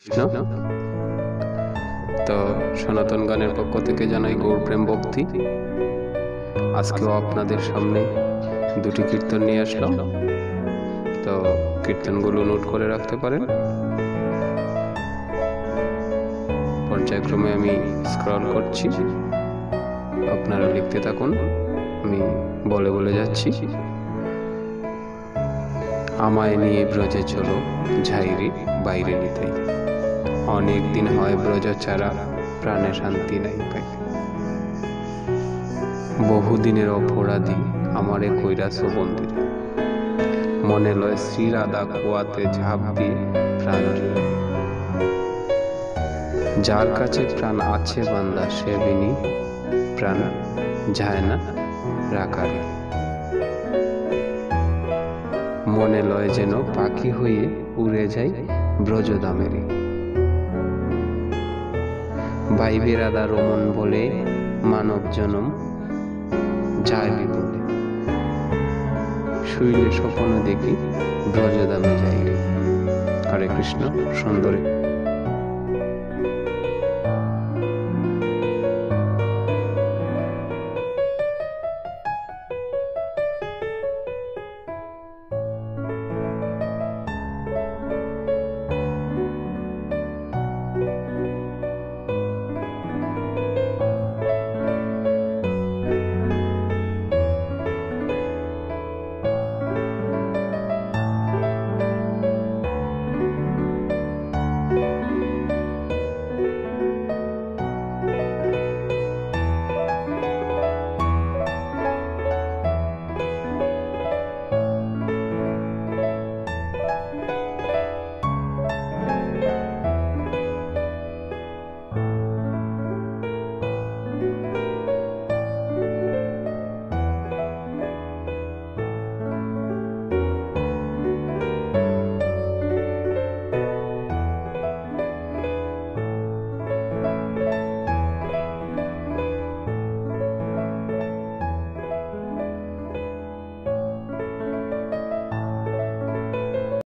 কৃষ্ণ। তো সনাতন গানের পক্ষ থেকে জানাই গৌর প্রেম ভক্তি। আজকেও আপনাদের সামনে দুটি কীর্তন নিয়ে আসলাম, তো কীর্তনগুলো নোট করে রাখতে পারেন। পর্যায়ক্রমে আমি স্ক্রল করছি, আপনারা লিখতে থাকুন, আমি বলে বলে যাচ্ছি। আমায় নিয়ে ব্রজে চলো, ঝাইরি বাইরে নিতাই। অনেক দিন হয় ব্রজ ছাড়া, প্রাণে শান্তি নাই পাই। বহুদিনের অপরাধী আমারে কইরাছ বন্দিরে, মনে লয় শ্রী রাধা কুয়াতে ঝাঁপ দিয়ে প্রাণ জুড়ে। যার কাছে প্রাণ আছে বান্দা সে বিনি প্রাণ যায় না রাখারে। মনে লয় যেন পাখি হয়ে উড়ে যায় ব্রজধামেরে। ভাইবে রাধা রমন বলে মানব জনম যায় বিপদে। শুইলে স্বপ্ন দেখি ব্রজধামে যাই রে। হরে কৃষ্ণ। সুন্দরী